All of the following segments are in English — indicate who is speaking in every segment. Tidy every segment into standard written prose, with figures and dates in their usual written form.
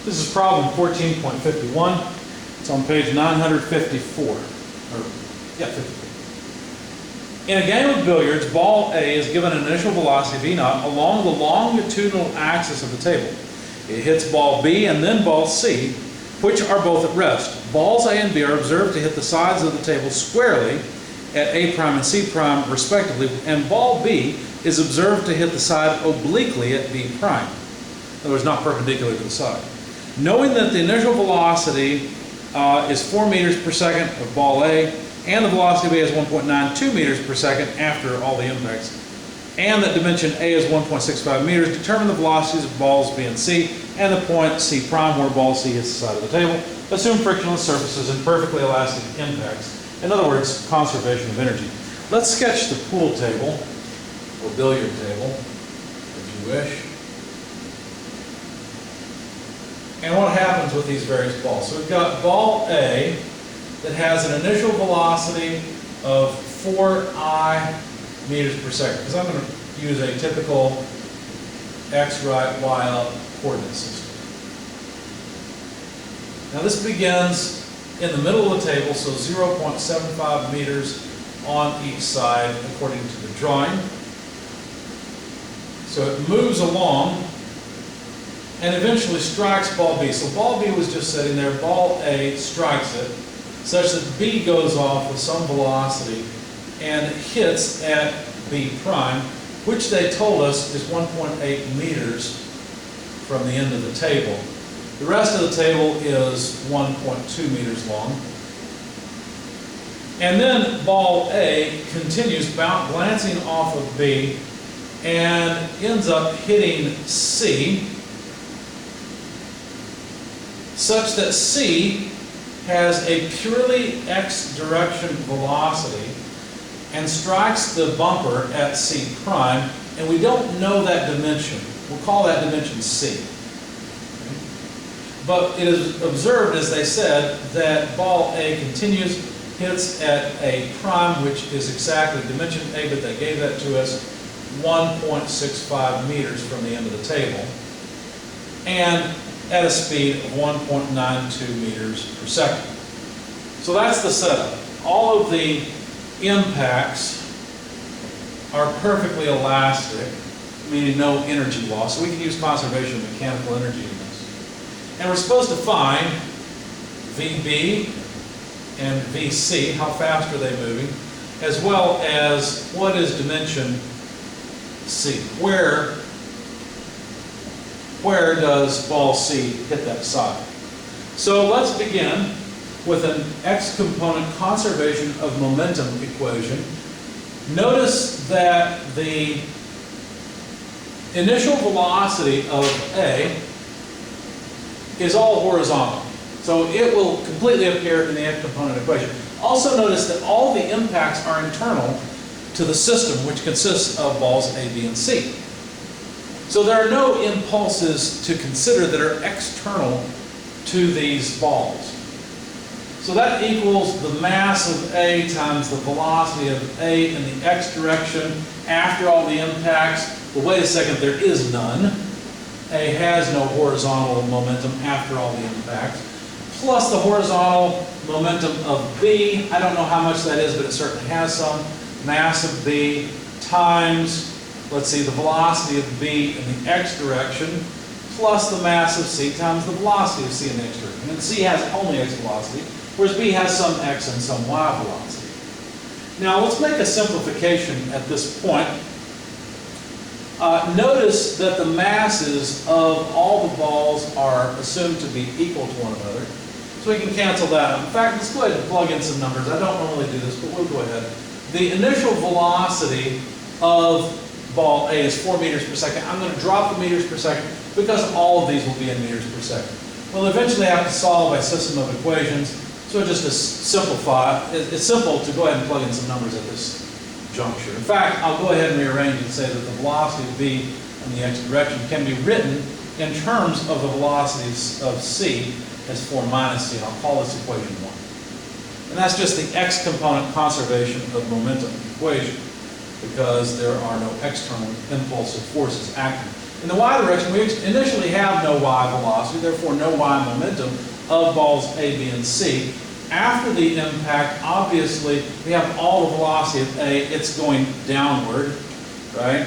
Speaker 1: This is problem 14.51. It's on page 954. Yeah, 54. In a game of billiards, ball A is given an initial velocity v0 along the longitudinal axis of the table. It hits ball B and then ball C, which are both at rest. Balls A and B are observed to hit the sides of the table squarely at A prime and C prime respectively, and ball B is observed to hit the side obliquely at B prime. In other words, not perpendicular to the side. Knowing that the initial velocity is 4 meters per second of ball A, and the velocity of A is 1.92 meters per second after all the impacts, and that dimension A is 1.65 meters, determine the velocities of balls B and C, and the point C prime where ball C hits the side of the table. Assume frictionless surfaces and perfectly elastic impacts. In other words, conservation of energy. Let's sketch the pool table, or billiard table, if you wish. And what happens with these various balls. So we've got ball A that has an initial velocity of 4i meters per second, because I'm going to use a typical x, right, y up coordinate system. Now this begins in the middle of the table, so 0.75 meters on each side according to the drawing. So it moves along and eventually strikes ball B. So ball B was just sitting there, ball A strikes it, such that B goes off with some velocity and hits at B prime, which they told us is 1.8 meters from the end of the table. The rest of the table is 1.2 meters long. And then ball A continues glancing off of B and ends up hitting C, such that C has a purely x direction velocity and strikes the bumper at C prime, and we don't know that dimension. We'll call that dimension C. But it is observed, as they said, that ball A continues, hits at A prime, which is exactly dimension A, but they gave that to us 1.65 meters from the end of the table, and at a speed of 1.92 meters per second. So that's the setup. All of the impacts are perfectly elastic, meaning no energy loss. So we can use conservation of mechanical energy in this. And we're supposed to find VB and VC, how fast are they moving, as well as what is dimension C. Where does ball C hit that side? So let's begin with an x-component conservation of momentum equation. Notice that the initial velocity of A is all horizontal. So it will completely appear in the x-component equation. Also notice that all the impacts are internal to the system, which consists of balls A, B, and C. So there are no impulses to consider that are external to these balls. So that equals the mass of A times the velocity of A in the x direction after all the impacts. Well, wait a second, there is none. A has no horizontal momentum after all the impacts. Plus the horizontal momentum of B, I don't know how much that is, but it certainly has some. Mass of B times, let's see, the velocity of B in the x direction, plus the mass of C times the velocity of C in the x direction. And C has only x velocity, whereas B has some x and some y velocity. Now let's make a simplification at this point. Notice that the masses of all the balls are assumed to be equal to one another. So we can cancel that out. In fact, let's go ahead and plug in some numbers. I don't normally do this, but we'll go ahead. The initial velocity of ball A is 4 meters per second. I'm going to drop the meters per second because all of these will be in meters per second. We'll eventually have to solve a system of equations. So just to simplify, it's simple to go ahead and plug in some numbers at this juncture. In fact, I'll go ahead and rearrange and say that the velocity of B in the x direction can be written in terms of the velocities of C as 4 minus C, and I'll call this equation 1. And that's just the x-component conservation of momentum equation, because there are no external impulsive forces acting. In the y direction, we initially have no y velocity, therefore no y momentum of balls A, B, and C. After the impact, obviously, we have all the velocity of A, it's going downward, right?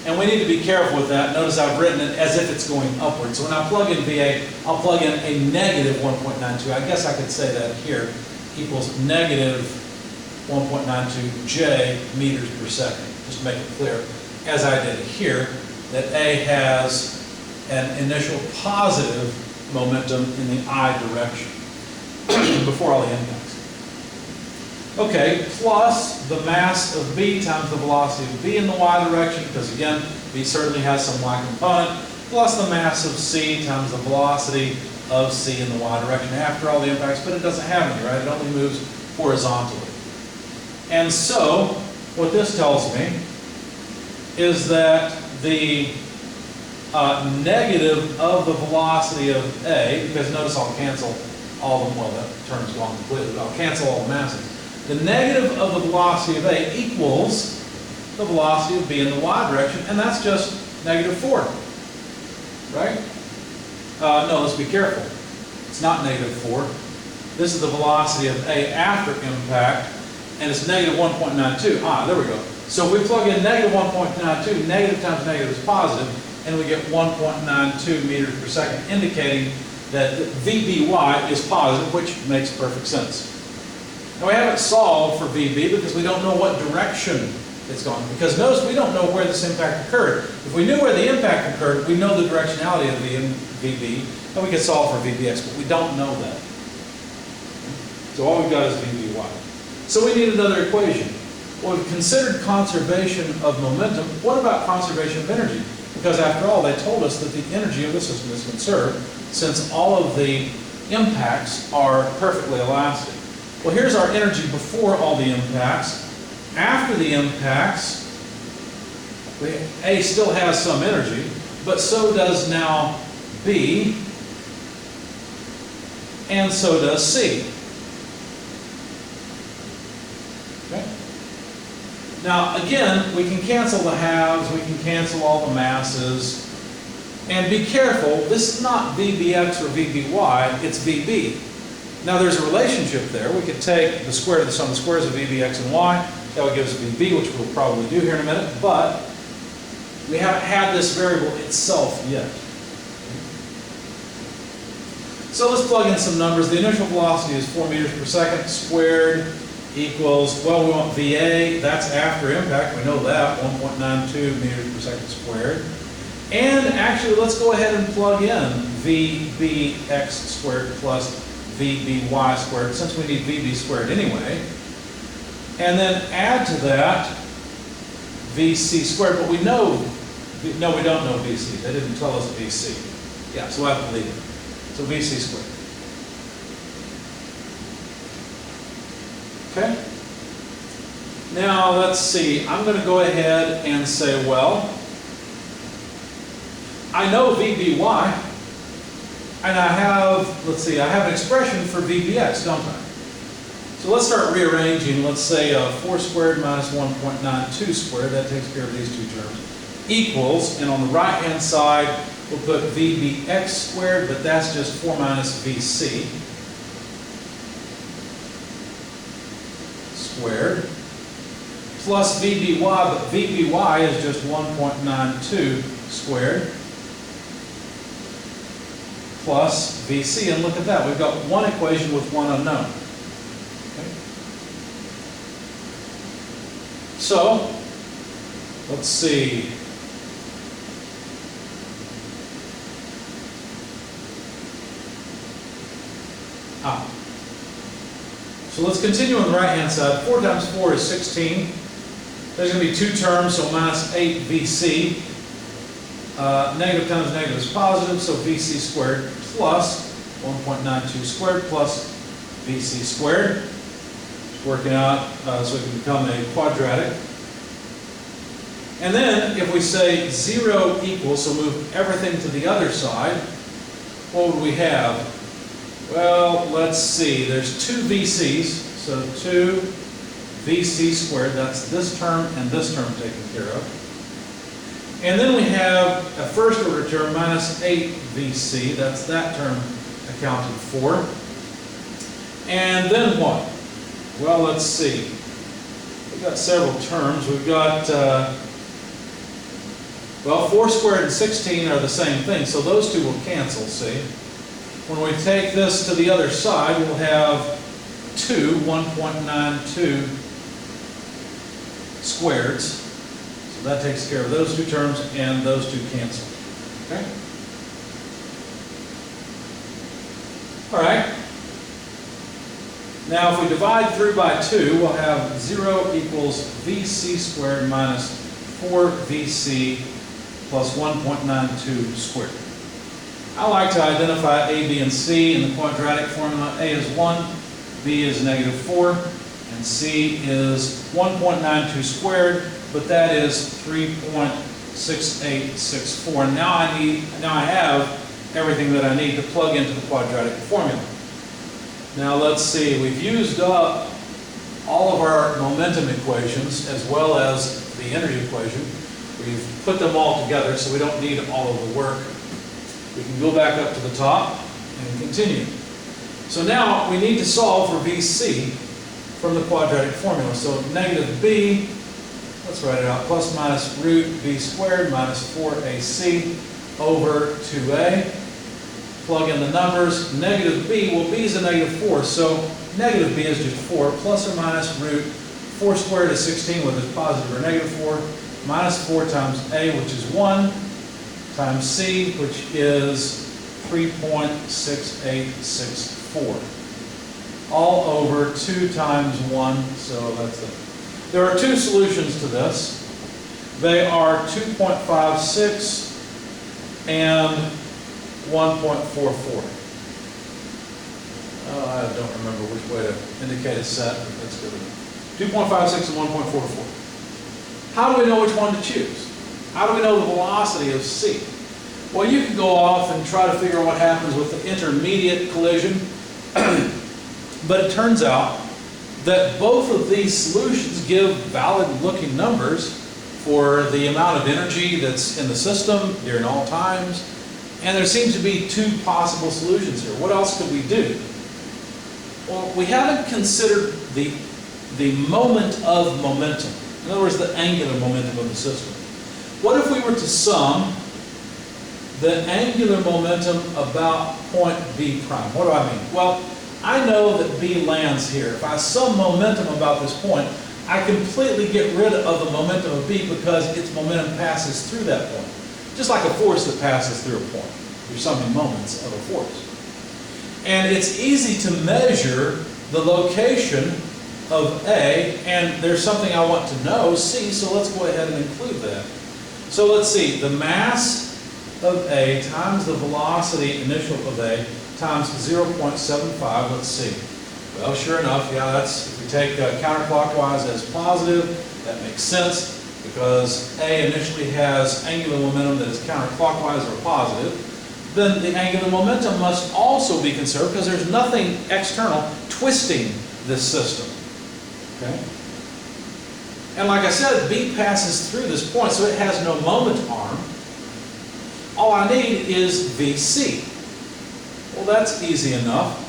Speaker 1: And we need to be careful with that. Notice I've written it as if it's going upward. So when I plug in VA, I'll plug in a negative 1.92. I guess I could say that here equals negative 1.92 J meters per second, just to make it clear, as I did here, that A has an initial positive momentum in the I direction before all the impacts. Okay, plus the mass of B times the velocity of B in the y direction, because again, B certainly has some y component, plus the mass of C times the velocity of C in the y direction after all the impacts, but it doesn't have any, right? It only moves horizontally. And so, what this tells me is that the negative of the velocity of A, because notice I'll cancel all of them, well, that term's gone completely, but I'll cancel all the masses. The negative of the velocity of A equals the velocity of B in the y direction, and that's just negative 4, right? No, let's be careful. It's not negative 4. This is the velocity of A after impact, and it's negative 1.92. Ah, there we go. So if we plug in negative 1.92, negative times negative is positive, and we get 1.92 meters per second, indicating that VBY is positive, which makes perfect sense. Now we haven't solved for VB because we don't know what direction it's going. Because notice we don't know where this impact occurred. If we knew where the impact occurred, we know the directionality of VB, and we could solve for VBX, but we don't know that. So all we've got is VBY. So we need another equation. Well, we've considered conservation of momentum. What about conservation of energy? Because after all, they told us that the energy of the system is conserved since all of the impacts are perfectly elastic. Well, here's our energy before all the impacts. After the impacts, A still has some energy, but so does now B, and so does C. Okay? Now, again, we can cancel the halves, we can cancel all the masses, and be careful, this is not VBX or VBY, it's VB. Now there's a relationship there. We could take the square of the sum of the squares of VBX and Y, that would give us VB, which we'll probably do here in a minute, but we haven't had this variable itself yet. So let's plug in some numbers. The initial velocity is 4 meters per second squared equals, well, we want VA, that's after impact, we know that, 1.92 meters per second squared. And actually, let's go ahead and plug in VBX squared plus VBY squared, since we need VB squared anyway. And then add to that VC squared, but we know, no, we don't know VC. They didn't tell us VC. Yeah, so we'll have to leave it. So VC squared. Okay? Now, let's see. I'm going to go ahead and say, well, I know VBY, and I have, let's see, I have an expression for VBX, don't I? So let's start rearranging. Let's say 4 squared minus 1.92 squared, that takes care of these two terms, equals, and on the right-hand side, we'll put VBX squared, but that's just 4 minus VC squared, plus VBY, but VBY is just 1.92 squared, plus VC, and look at that, we've got one equation with one unknown. Okay. So, let's see. So let's continue on the right-hand side. 4 times 4 is 16. There's going to be two terms, so minus 8 VC. Negative times negative is positive, so VC squared plus 1.92 squared plus VC squared. It's working out so it can become a quadratic. And then if we say 0 equals, so move everything to the other side, what would we have? Well, let's see. There's 2 VCs, so 2 VC squared, that's this term and this term taken care of. And then we have a first order term minus 8 VC, that's that term accounted for. And then what? Well, let's see. We've got several terms. We've got, well, 4 squared and 16 are the same thing, so those two will cancel, see? When we take this to the other side, we'll have 1.92 squareds. So that takes care of those two terms, and those two cancel. Okay? All right. Now, if we divide through by 2, we'll have 0 equals VC squared minus 4VC plus 1.92 squared. I like to identify A, B, and C in the quadratic formula. A is 1, B is -4, and C is 1.92 squared, but that is 3.6864. Now I have everything that I need to plug into the quadratic formula. Now let's see, we've used up all of our momentum equations as well as the energy equation. We've put them all together so we don't need all of the work. We can go back up to the top and continue. So now we need to solve for VC from the quadratic formula. So negative B, let's write it out, plus minus root B squared minus 4AC over 2A. Plug in the numbers. Negative B, well, B is a -4, so negative B is just 4, plus or minus root 4 squared is 16, whether it's positive or -4, minus 4 times A, which is 1, times C, which is 3.6864. All over 2 times 1, so that's it. There are two solutions to this. They are 2.56 and 1.44. I don't remember which way to indicate a set, but that's good enough. 2.56 and 1.44. How do we know which one to choose? How do we know the velocity of C? Well, you can go off and try to figure out what happens with the intermediate collision, but it turns out that both of these solutions give valid-looking numbers for the amount of energy that's in the system during all times. And there seems to be two possible solutions here. What else could we do? Well, we haven't considered the moment of momentum. In other words, the angular momentum of the system. What if we were to sum the angular momentum about point B prime? What do I mean? Well, I know that B lands here. If I sum momentum about this point, I completely get rid of the momentum of B because its momentum passes through that point. Just like a force that passes through a point. You're summing moments of a force. And it's easy to measure the location of A, and there's something I want to know, C, so let's go ahead and include that. So let's see, the mass of A times the velocity initial of A times 0.75, let's see. Well, sure enough, yeah, that's, if we take counterclockwise as positive, that makes sense, because A initially has angular momentum that is counterclockwise or positive. Then the angular momentum must also be conserved because there's nothing external twisting this system. Okay? And like I said, B passes through this point, so it has no moment arm. All I need is VC. Well, that's easy enough.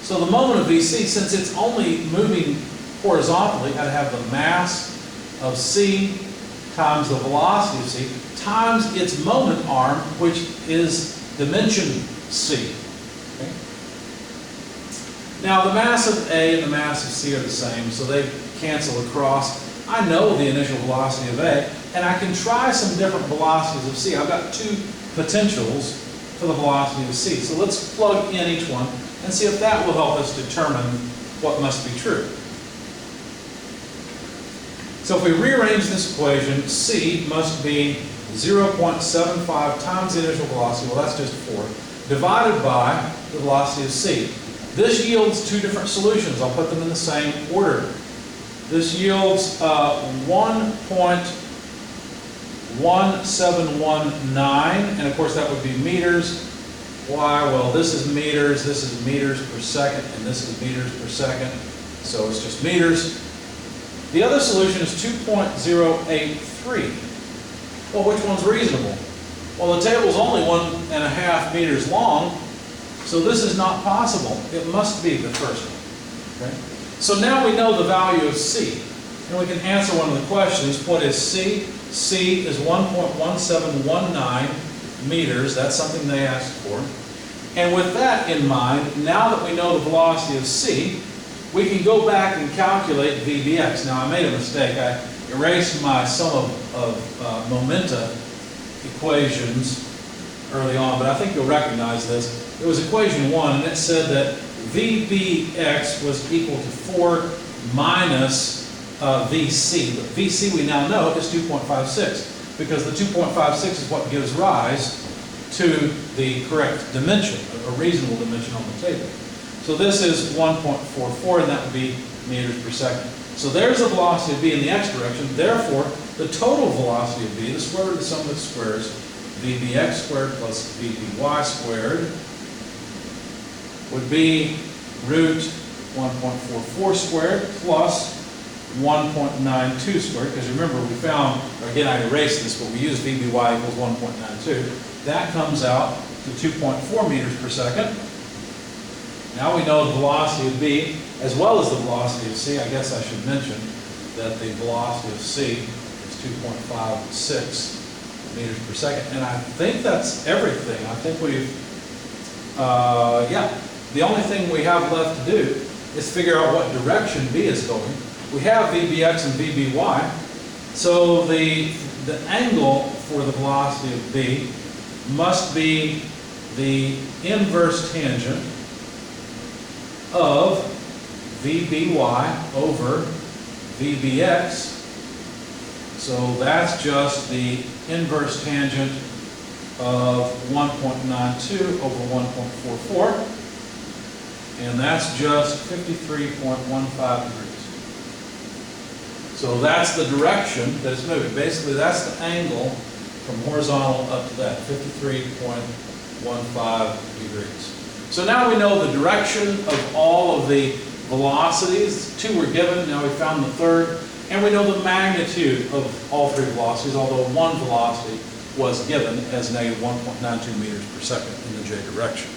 Speaker 1: So the moment of VC, since it's only moving horizontally, I have the mass of C times the velocity of C times its moment arm, which is dimension C. Okay? Now the mass of A and the mass of C are the same, so they cancel across. I know the initial velocity of A, and I can try some different velocities of C. I've got two potentials for the velocity of C. So let's plug in each one and see if that will help us determine what must be true. So if we rearrange this equation, C must be 0.75 times the initial velocity, well that's just 4, divided by the velocity of C. This yields two different solutions. I'll put them in the same order. This yields 1.1719, and of course that would be meters. Why? Well, this is meters per second, and this is meters per second, so it's just meters. The other solution is 2.083. Well, which one's reasonable? Well, the table's only 1.5 meters long, so this is not possible. It must be the first one. Okay? So now we know the value of C, and we can answer one of the questions. What is C? C is 1.1719 meters. That's something they asked for. And with that in mind, now that we know the velocity of C, we can go back and calculate VBX. Now, I made a mistake. I erased my sum of momenta equations early on, but I think you'll recognize this. It was equation 1, and it said that VBX was equal to 4 minus VC. But VC we now know is 2.56, because the 2.56 is what gives rise to the correct dimension, a reasonable dimension on the table. So this is 1.44, and that would be meters per second. So there's the velocity of B in the x direction. Therefore, the total velocity of B, the square root of the sum of the squares, VBX squared plus VBY squared, would be root 1.44 squared plus 1.92 squared, because remember we found, or again I erased this, but we used VBY equals 1.92. That comes out to 2.4 meters per second. Now we know the velocity of B as well as the velocity of C. I guess I should mention that the velocity of C is 2.56 meters per second. And I think that's everything. I think we've, the only thing we have left to do is figure out what direction B is going. We have VBX and VBY. So the angle for the velocity of B must be the inverse tangent of VBY over VBX. So that's just the inverse tangent of 1.92 over 1.44. And that's just 53.15 degrees. So that's the direction that it's moving. Basically, that's the angle from horizontal up to that, 53.15 degrees. So now we know the direction of all of the velocities. 2 were given, now we found the third. And we know the magnitude of all 3 velocities, although one velocity was given as negative 1.92 meters per second in the j direction.